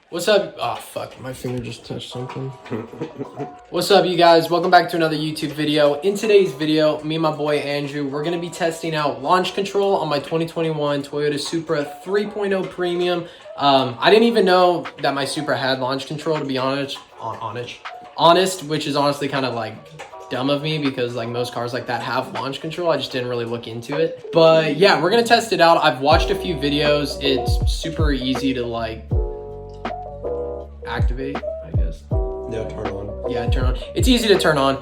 What's up? Oh, fuck. My finger just touched something. What's up, you guys? Welcome back to another YouTube video. In today's video, me and my boy Andrew, we're going to be testing out launch control on my 2021 Toyota Supra 3.0 Premium. I didn't even know that my Supra had launch control, to be honest, which is honestly kind of like dumb of me because like most cars like that have launch control. I just didn't really look into it. But yeah, we're going to test it out. I've watched a few videos. It's super easy to like activate, I guess. Yeah, turn on. Yeah, turn on. It's easy to turn on.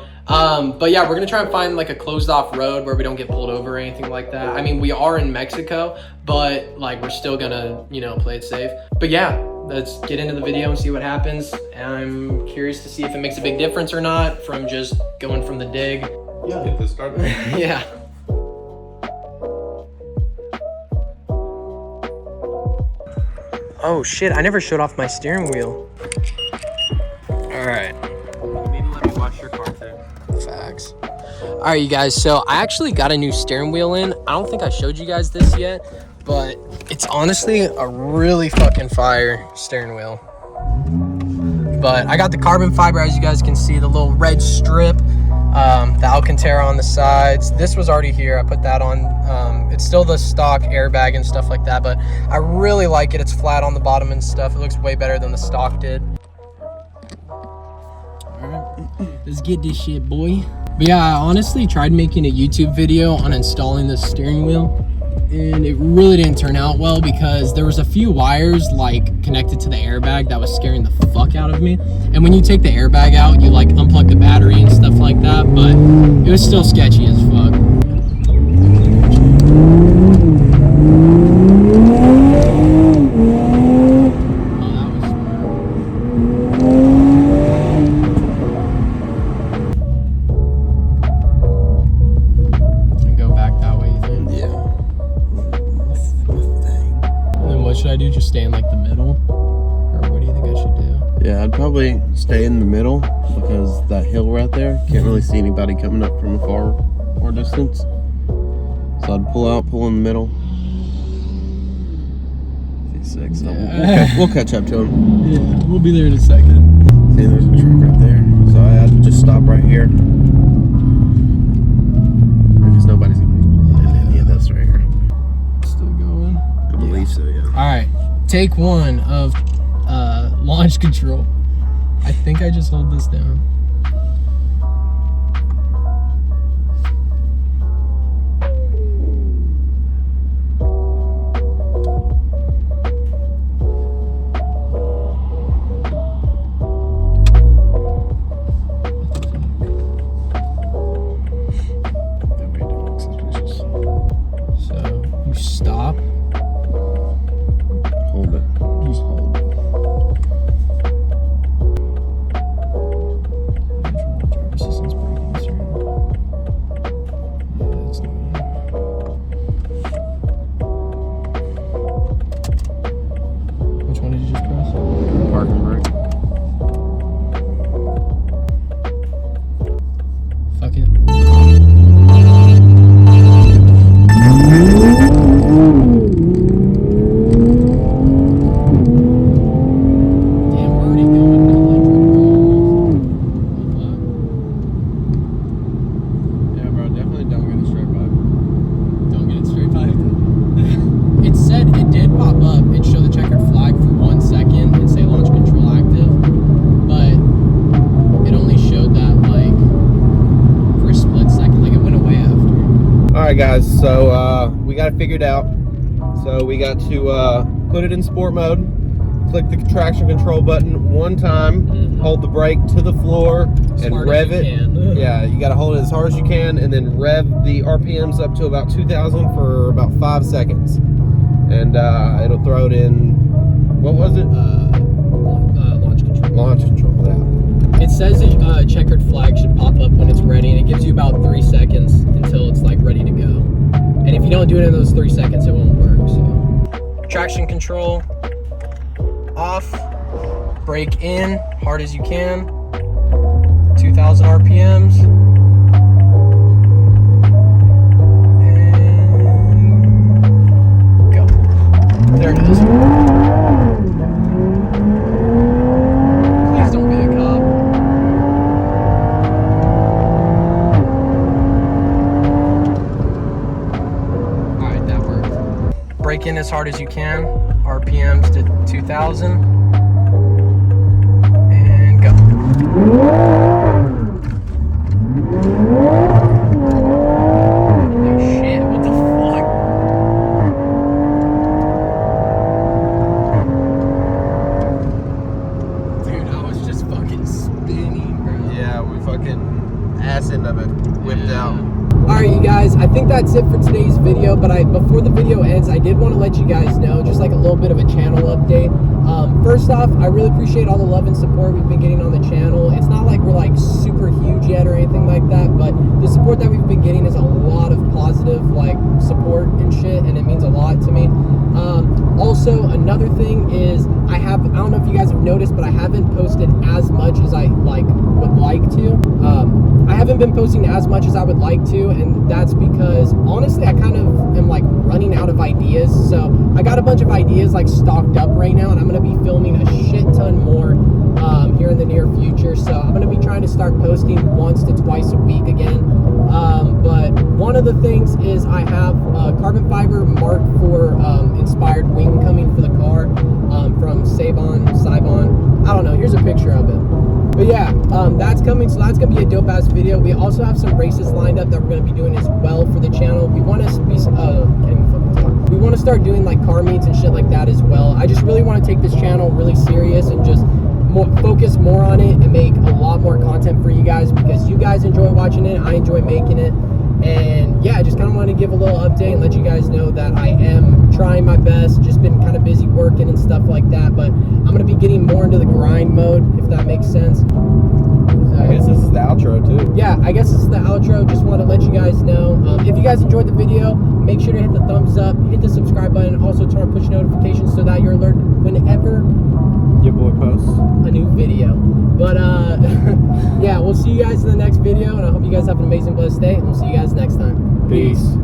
But yeah, we're gonna try and find like a closed off road where we don't get pulled over or anything like that. I mean, we are in Mexico, but like we're still gonna, you know, play it safe. But yeah, let's get into the video and see what happens. I'm curious to see if it makes a big difference or not from just going from the dig. Yeah, get this started. Yeah. Oh shit, I never showed off my steering wheel. Alright. You need to let me wash your car too. Facts. Alright, you guys, so I actually got a new steering wheel in. I don't think I showed you guys this yet, but it's honestly a really fucking fire steering wheel. But I got the carbon fiber, as you guys can see, the little red strip, the Alcantara on the sides. This was already here. I put that on. It's still the stock airbag and stuff like that, but I really like it. It's flat on the bottom and stuff. It looks way better than the stock did. All right, let's get this shit, boy. But yeah, I honestly tried making a YouTube video on installing this steering wheel, and it really didn't turn out well because there was a few wires like connected to the airbag that was scaring the fuck out of me. And when you take the airbag out, you like unplug the battery and stuff like that, but it was still sketchy as fuck. Should I do? Just stay in like the middle? Or what do you think I should do? Yeah, I'd probably stay in the middle because that hill right there, can't really see anybody coming up from a far distance. So I'd pull in the middle. 56. Yeah. We'll catch up to him. Yeah, we'll be there in a second. See, there's a truck right there. So I'd just stop right here. Because nobody's gonna be in any of this right here. Still going? I believe so, yeah. Alright, take one of launch control. I think I just hold this down. So you stop. Hold it. Just hold it. Driver assistance braking, sir. Yeah, that's not it. Which one did you just press? Parking brake. Fuck it. Alright guys, so we got it figured out. So we got to put it in sport mode, click the traction control button one time, hold the brake to the floor and rev it. Yeah, you got to hold it as hard as you can and then rev the RPMs up to about 2,000 for about 5 seconds. And it'll throw it in, what was it? Launch control. Launch control, yeah. It says a checkered flag should pop up when it's ready, and it gives you about 3 seconds until it's like ready to go. And if you don't do it in those 3 seconds, it won't work. So, traction control off, brake in, hard as you can, 2,000 RPMs, and go. There it is. brake in as hard as you can. RPMs to 2,000. And go. Oh shit, what the fuck? Dude, I was just fucking spinning, bro. Yeah, we fucking ass end of it whipped out. Alright, you guys, I think that's it for today's video, but before the video ends, I did want to let you guys know, just like a little bit of a channel update. First off, I really appreciate all the love and support we've been getting on the channel. It's not like we're like super huge yet or anything like that, but the support that we've been getting is a lot of positive like support and shit, and it means a lot to me. Also, another thing is I don't know if you guys have noticed, but I haven't posted as much as I would like to. I haven't been posting as much as I would like to, and that's because honestly I kind of am like running out of ideas. So I got a bunch of ideas like stocked up right now, and I'm going to be filming a shit ton more here in the near future. So I'm going to be trying to start posting once to twice a week again. But one of the things is I have a carbon fiber Mark IV inspired wing coming for the car from Saibon. I don't know, here's a picture of it. But yeah, that's coming, so that's gonna be a dope ass video. We also have some races lined up that we're gonna be doing as well for the channel. We want to be we want to start doing like car meets and shit like that as well. I just really want to take this channel really serious and just focus more on it and make a lot more content for you guys, because you guys enjoy watching it, I enjoy making it. And yeah, I just kind of wanted to give a little update and let you guys know that I am trying my best. Just been kind of busy working and stuff like that, but I'm going to be getting more into the grind mode, if that makes sense. I guess this is the outro too. Yeah, I guess this is the outro. Just want to let you guys know. If you guys enjoyed the video, make sure to hit the thumbs up, hit the subscribe button, and also turn on push notifications so that you're alerted whenever your boy posts a new video. But yeah, we'll see you guys in the next video, and I hope you guys have an amazing blessed day, and we'll see you guys next time. Peace.